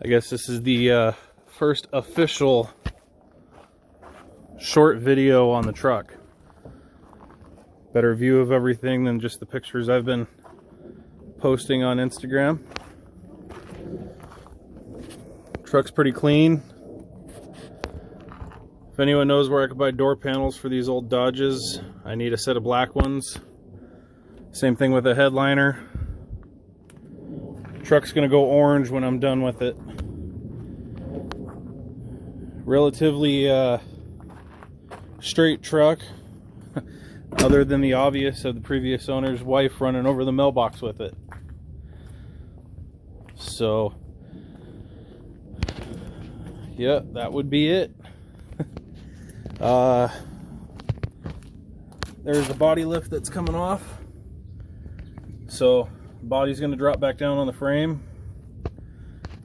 I guess this is the first official short video on the truck. Better view of everything than just the pictures I've been posting on Instagram. Truck's pretty clean. If anyone knows where I could buy door panels for these old Dodges, I need a set of black ones. Same thing with a headliner. Truck's gonna go orange when I'm done with it. Relatively straight truck, other than the obvious of the previous owner's wife running over the mailbox with it. So, yeah, that would be it. There's a body lift that's coming off, so the body's going to drop back down on the frame,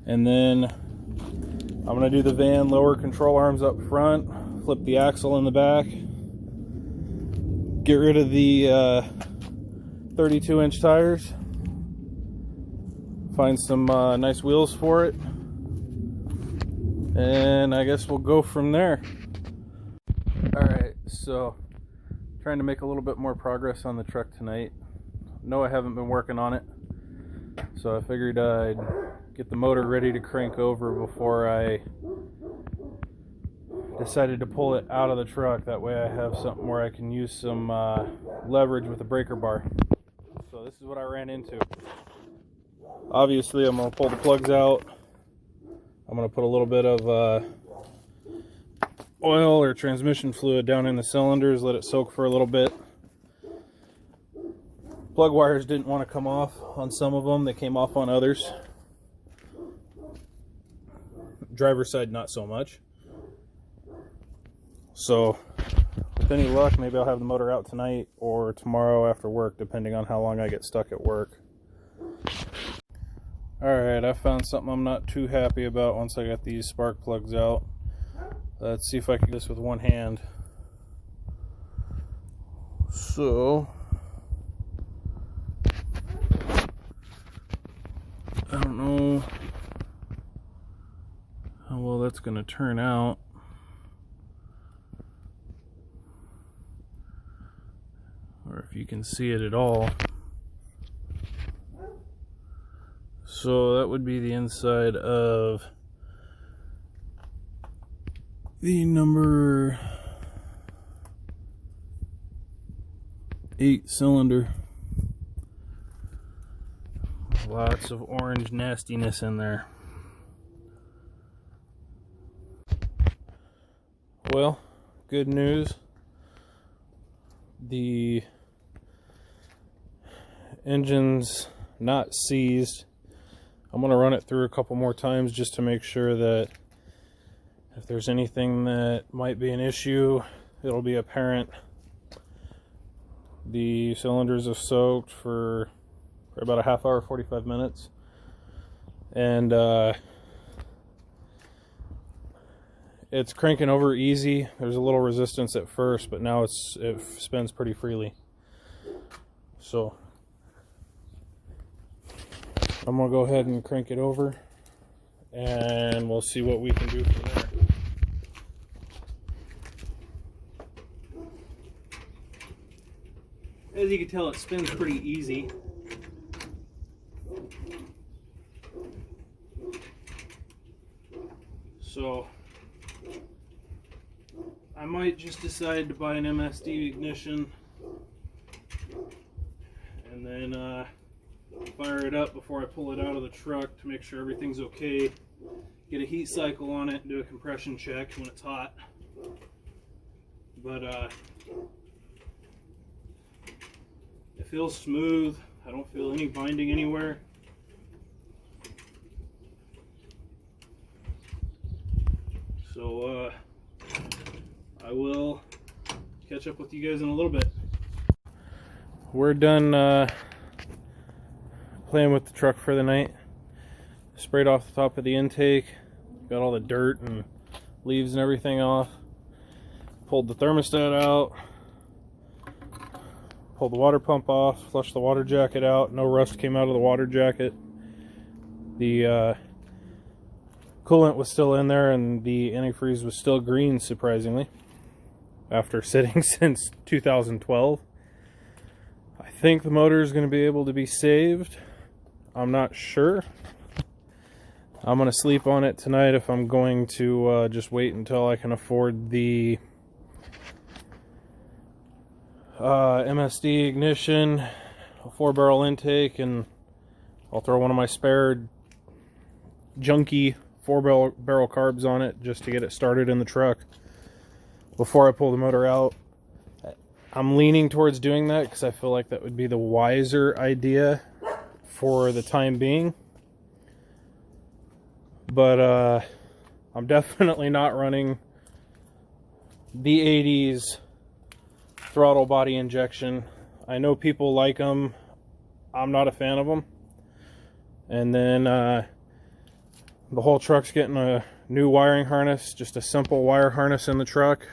and then I'm going to do the van lower control arms up front, flip the axle in the back, get rid of the 32-inch tires, find some nice wheels for it, and I guess we'll go from there. Alright, so trying to make a little bit more progress on the truck tonight. No, I haven't been working on it, so I figured I'd get the motor ready to crank over before I decided to pull it out of the truck. That way I have something where I can use some leverage with the breaker bar. So this is what I ran into. Obviously I'm going to pull the plugs out. I'm going to put a little bit of oil or transmission fluid down in the cylinders, let it soak for a little bit. Plug wires didn't want to come off on some of them, they came off on others. Driver's side not so much. So with any luck, maybe I'll have the motor out tonight or tomorrow after work, depending on how long I get stuck at work. Alright, I found something I'm not too happy about once I got these spark plugs out. Let's see if I can do this with one hand. So, I don't know how well that's going to turn out. Or if you can see it at all. So that would be the inside of the number 8 cylinder. Lots of orange nastiness in there. Well, good news. The engine's not seized. I'm going to run it through a couple more times just to make sure that if there's anything that might be an issue, it'll be apparent. The cylinders are soaked for about a half hour, 45 minutes. And it's cranking over easy. There's a little resistance at first, but now it spins pretty freely. So I'm going to go ahead and crank it over, and we'll see what we can do from there. As you can tell, it spins pretty easy. So I might just decide to buy an MSD ignition and then fire it up before I pull it out of the truck to make sure everything's okay. Get a heat cycle on it and do a compression check when it's hot. But it feels smooth. I don't feel any binding anywhere. So I will catch up with you guys in a little bit. We're done playing with the truck for the night. Sprayed off the top of the intake, got all the dirt and leaves and everything off. Pulled the thermostat out, pulled the water pump off, flushed the water jacket out. No rust came out of the water jacket. The coolant was still in there and the antifreeze was still green, surprisingly, after sitting since 2012. I think the motor is going to be able to be saved. I'm not sure. I'm going to sleep on it tonight if I'm going to just wait until I can afford the MSD ignition, a 4-barrel intake, and I'll throw one of my spare junky 4-barrel carbs on it just to get it started in the truck before I pull the motor out. I'm leaning towards doing that because I feel like that would be the wiser idea for the time being. But I'm definitely not running D80's throttle body injection. I know people like them. I'm not a fan of them. And then the whole truck's getting a new wiring harness, just a simple wire harness in the truck,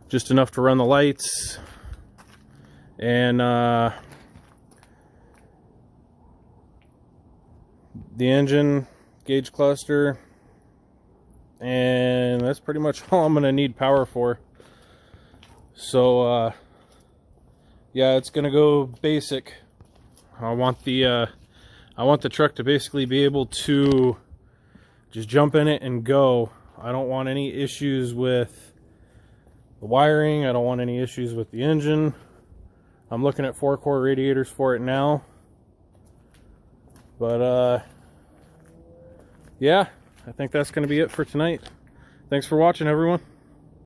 just enough to run the lights, and the engine gauge cluster, and that's pretty much all I'm gonna need power for. So yeah, it's gonna go basic. I want the truck to basically be able to just jump in it and go. I don't want any issues with the wiring. I don't want any issues with the engine. I'm looking at 4-core radiators for it now. But yeah, I think that's going to be it for tonight. Thanks for watching, everyone.